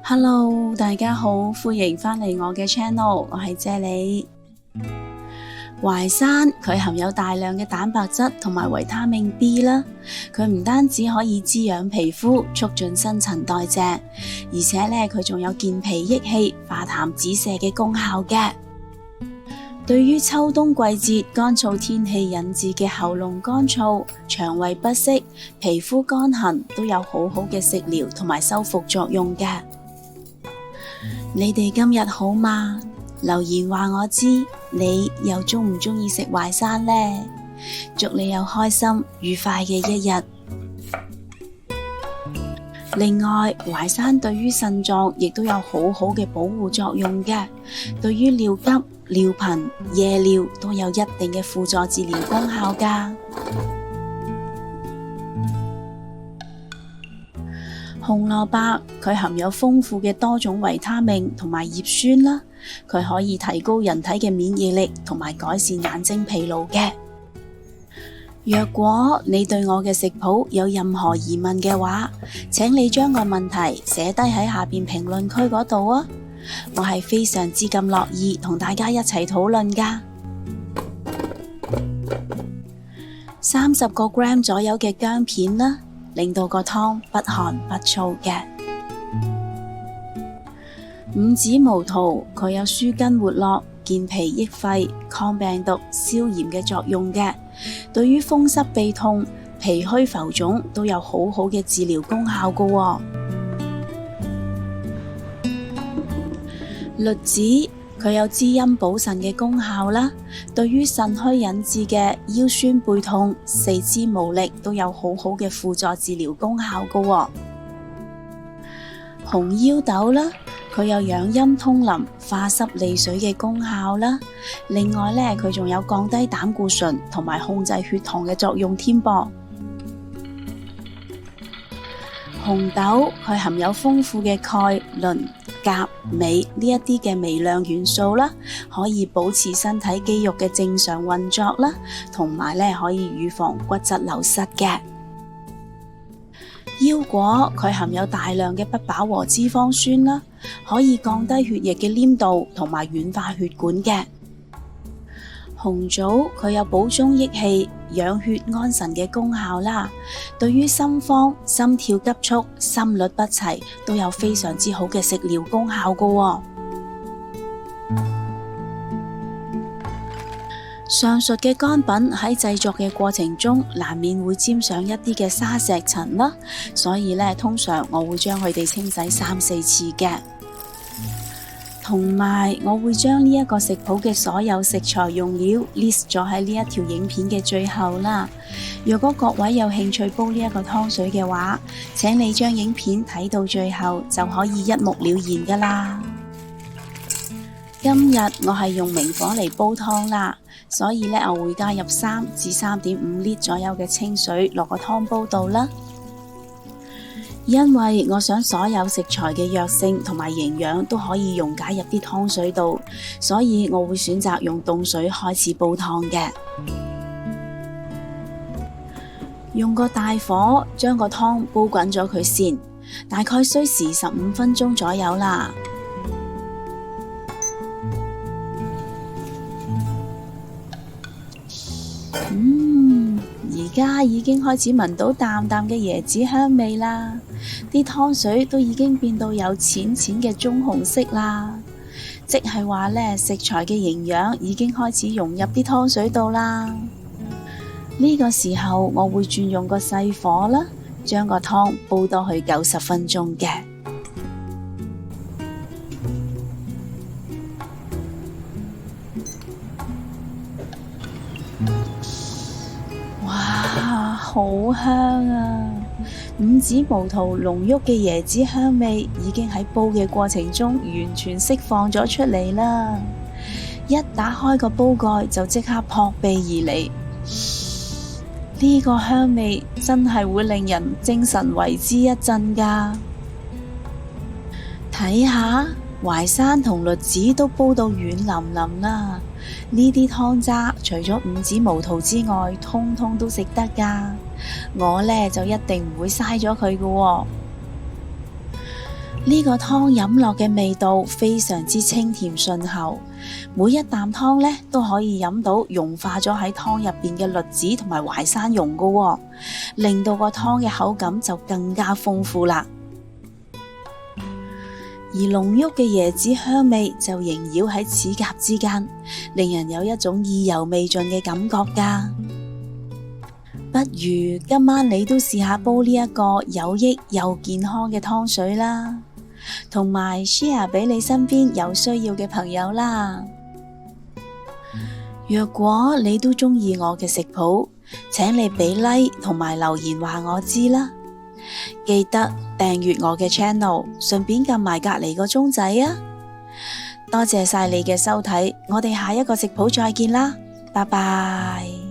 Hello，大家好，歡迎返嚟我嘅 channel，我係謝你。淮山佢含有大量嘅蛋白質同埋維他命 B 啦，佢唔單止可以滋養皮膚，促進新陳代謝，而且咧佢仲有健脾益氣、化痰止瀉嘅功效嘅。對於秋冬季節乾燥天氣引致嘅喉嚨乾燥、腸胃不適、皮膚乾痕，都有好好嘅食療同埋修復作用嘅。你哋今日好嗎？留言話我知，你又鍾唔鍾意食淮山呢？祝你有開心愉快嘅一日。另外，淮山對於腎臟亦都有好好嘅保護作用嘅，對於尿急、尿頻、夜尿都有一定嘅輔助治療功效㗎。紅蘿蔔佢含有豐富嘅多種維他命同埋葉酸啦，佢可以提高人體嘅免疫力同埋改善眼睛疲勞嘅。若果你對我嘅食譜有任何疑問嘅話，請你將個問題寫低喺下邊評論區嗰度啊，我係非常之咁樂意同大家一齊討論㗎。30個 gram 左右嘅薑片啦，令到個湯不寒不燥嘅。五子毛桃佢有舒筋活絡、健脾益肺、抗病毒、消炎嘅作用嘅，對於風濕痹痛、脾虛浮腫都有好好嘅治療功效㗎喎。栗子佢有滋陰補腎嘅功效啦，對於腎虛引致嘅腰酸背痛、四肢無力都有好好嘅輔助治療功效㗎喎。紅腰豆啦，佢有養陰通淋、化濕利水嘅功效啦。另外咧，佢仲有降低膽固醇同埋控制血糖嘅作用添噃。紅豆佢含有豐富嘅鈣、磷、鉀、鎂呢一啲嘅微量元素啦，可以保持身體肌肉嘅正常運作啦，同埋咧可以預防骨質流失嘅。腰果佢含有大量嘅不飽和脂肪酸啦，可以降低血液嘅黏度同埋軟化血管嘅。紅棗佢有補中益氣、養血安神嘅功效啦，對於心慌、心跳急促、心律不齊都有非常之好嘅食療功效㗎喎。上述嘅乾品喺製作嘅過程中，難免會沾上一啲嘅沙石塵啦，所以咧通常我會將佢哋清洗3、4次嘅。同埋我會將呢一個食譜嘅所有食材用料 list 咗喺呢一條影片嘅最後啦。如果各位有興趣煲呢一個湯水嘅話，請你將影片睇到最後就可以一目了然噶啦。今日我係用明火嚟煲湯啦，所以咧我會加入3至3.5 litre左右嘅清水落個湯煲度啦。因為我想所有食材嘅藥性同埋營養都可以溶解入啲湯水度，所以我會選擇用凍水開始煲湯嘅。用個大火將個湯煲滾咗佢先，大概需時15分鐘左右啦。而家已經開始聞到淡淡嘅椰子香味啦，啲湯水都已經變到有淺淺嘅棕紅色啦，即係話呢，食材嘅營養已經開始融入啲湯水度啦。呢個時候我會轉用個細火啦，將個湯煲多去90分鐘嘅。好香啊！五子毛桃濃郁嘅椰子香味已經喺煲嘅過程中完全釋放咗出嚟啦。一打開個煲蓋就即刻撲鼻而嚟，呢個香味真係會令人精神為之一振㗎。睇下淮山同栗子都煲到軟腍腍啦，呢啲湯渣除咗五子毛桃之外，通通都食得㗎。我呢就一定唔會嘥咗佢㗎喎。呢個湯飲落嘅味道非常之清甜順喉，每一啖湯呢都可以飲到融化咗喺湯入邊嘅栗子同埋淮山蓉㗎，令到個湯嘅口感就更加豐富啦。而濃郁嘅椰子香味就縈繞喺齒頰之間，令人有一種意猶未盡嘅感覺㗎。不如今晚你都試下煲呢一個有益又健康嘅湯水啦，同埋 share 俾你身邊有需要嘅朋友啦。若果你都鍾意我嘅食譜，請你俾 like 同埋留言話我知啦。記得訂閱我嘅 channel， 順便撳埋隔籬個鐘仔啊！多謝晒你嘅收睇，我哋下一個食譜再見啦，拜拜。